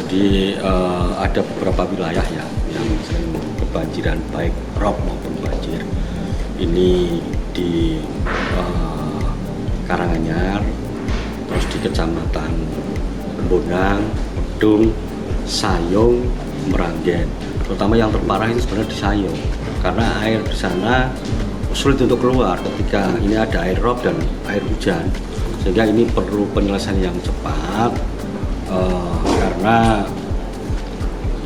Jadi ada beberapa wilayah ya yang sering kebanjiran baik rob maupun banjir. Ini di Karanganyar, terus di Kecamatan Bonang, Wedung, Sayung, Meranggen. Terutama yang terparah itu sebenarnya di Sayung, karena air di sana sulit untuk keluar ketika ini ada air rob dan air hujan, sehingga ini perlu penyelesaian yang cepat karena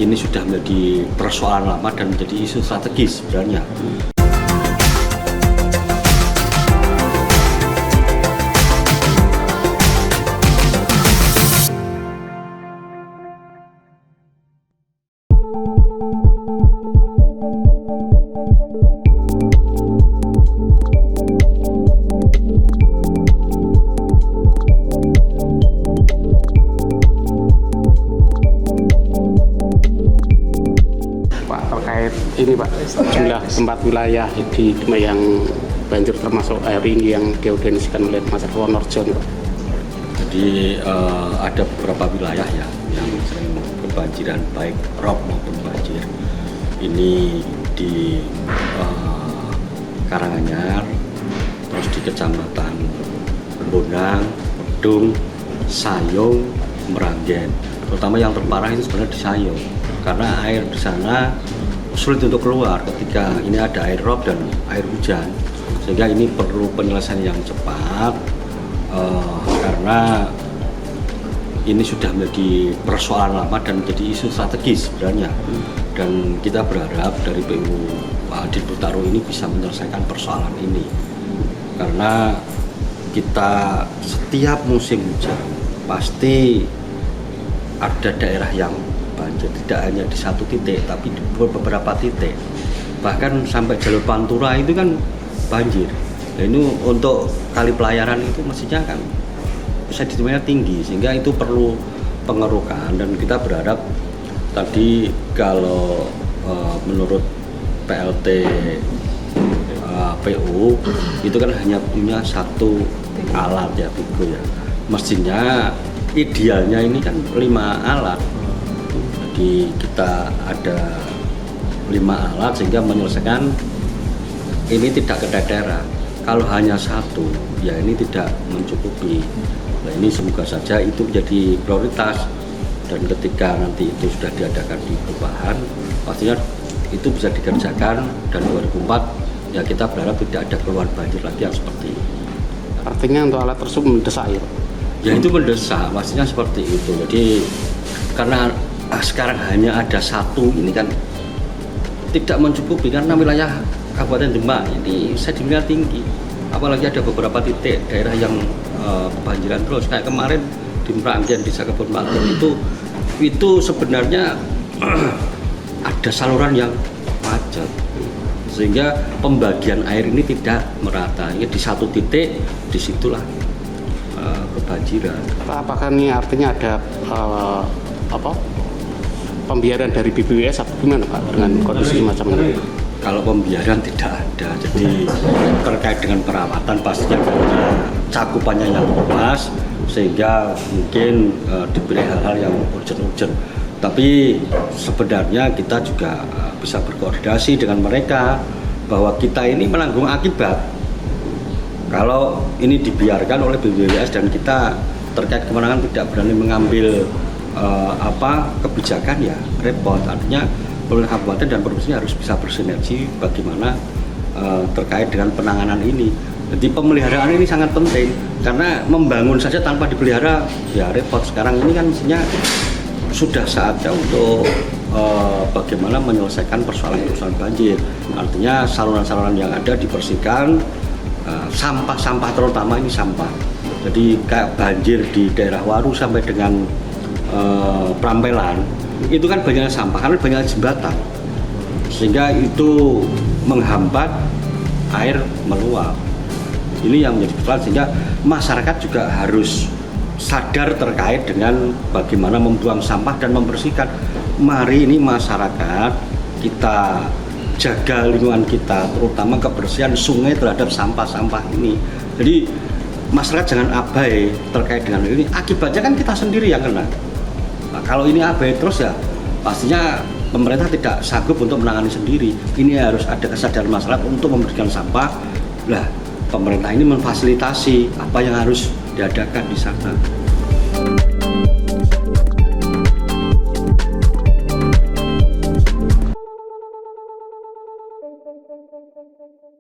ini sudah menjadi persoalan lama dan menjadi isu strategis sebenarnya. Ini Pak, jumlah tempat wilayah di yang banjir termasuk air ini yang diorganisasikan oleh Masyarakat Wonorejo Pak. Jadi ada beberapa wilayah ya yang sering kebanjiran baik rob maupun banjir. Ini di Karanganyar, terus di Kecamatan Bonang, Wedung, Sayung, Meranggen. Terutama yang terparah itu sebenarnya di Sayung, karena air di sana sulit untuk keluar ketika ini ada air rob dan air hujan, sehingga ini perlu penyelesaian yang cepat karena ini sudah menjadi persoalan lama dan menjadi isu strategis sebenarnya. Dan kita berharap dari PU Pak Adit Butaro ini bisa menyelesaikan persoalan ini, karena kita setiap musim hujan pasti ada daerah yang banjir, tidak hanya di satu titik tapi di beberapa titik, bahkan sampai jalur Pantura itu kan banjir. Nah, ini untuk kali pelayaran itu mestinya kan bisa ditemanya tinggi, sehingga itu perlu pengerukan. Dan kita berharap tadi kalau menurut PLT PU itu kan hanya punya satu alat ya Bigo ya, mestinya idealnya ini kan 5 alat. Jadi kita ada 5 alat sehingga menyelesaikan ini tidak keteteran. Kalau hanya satu ya ini tidak mencukupi. Nah, ini semoga saja itu menjadi prioritas, dan ketika nanti itu sudah diadakan di perubahan pastinya itu bisa dikerjakan, dan 2004 ya kita berharap tidak ada keluhan banjir lagi yang seperti ini. Artinya untuk alat tersebut mendesak ya? Ya itu mendesak, pastinya seperti itu. Jadi karena sekarang hanya ada satu ini kan tidak mencukupi, karena wilayah Kabupaten Demak ini sedimennya tinggi, apalagi ada beberapa titik daerah yang kebanjiran terus, kayak kemarin di Meranggen, di Kebon Matur itu sebenarnya ada saluran yang macet, sehingga pembagian air ini tidak merata. Ini di satu titik, disitulah kebanjiran. Apakah ini artinya ada pembiaran dari BPWS atau gimana Pak dengan kondisi macam ini? Kalau pembiaran tidak ada, jadi terkait dengan perawatan pastinya karena cakupannya yang luas, sehingga mungkin diberi hal-hal yang urgent. Tapi sebenarnya kita juga bisa berkoordinasi dengan mereka bahwa kita ini menanggung akibat kalau ini dibiarkan oleh BPWS, dan kita terkait kemenangan tidak berani mengambil kebijakan ya repot. Artinya pemerintah kabupaten dan provinsi harus bisa bersinergi bagaimana terkait dengan penanganan ini. Jadi pemeliharaan ini sangat penting, karena membangun saja tanpa dipelihara ya repot. Sekarang ini kan mestinya sudah saatnya untuk bagaimana menyelesaikan persoalan banjir. Artinya saluran-saluran yang ada dibersihkan, sampah-sampah terutama ini sampah. Jadi kayak banjir di daerah Waru sampai dengan Prampelan itu kan banyak sampah karena banyak jembatan, sehingga itu menghambat air meluap. Ini yang menjadi persoalan, sehingga masyarakat juga harus sadar terkait dengan bagaimana membuang sampah dan membersihkan. Mari ini masyarakat kita jaga lingkungan kita, terutama kebersihan sungai terhadap sampah-sampah ini. Jadi masyarakat jangan abai terkait dengan ini. Akibatnya kan kita sendiri yang kena. Nah, Kalau ini abai terus ya pastinya pemerintah tidak sanggup untuk menangani sendiri. Ini harus ada kesadaran masyarakat untuk membersihkan sampah. Lah, pemerintah ini memfasilitasi apa yang harus diadakan di sana.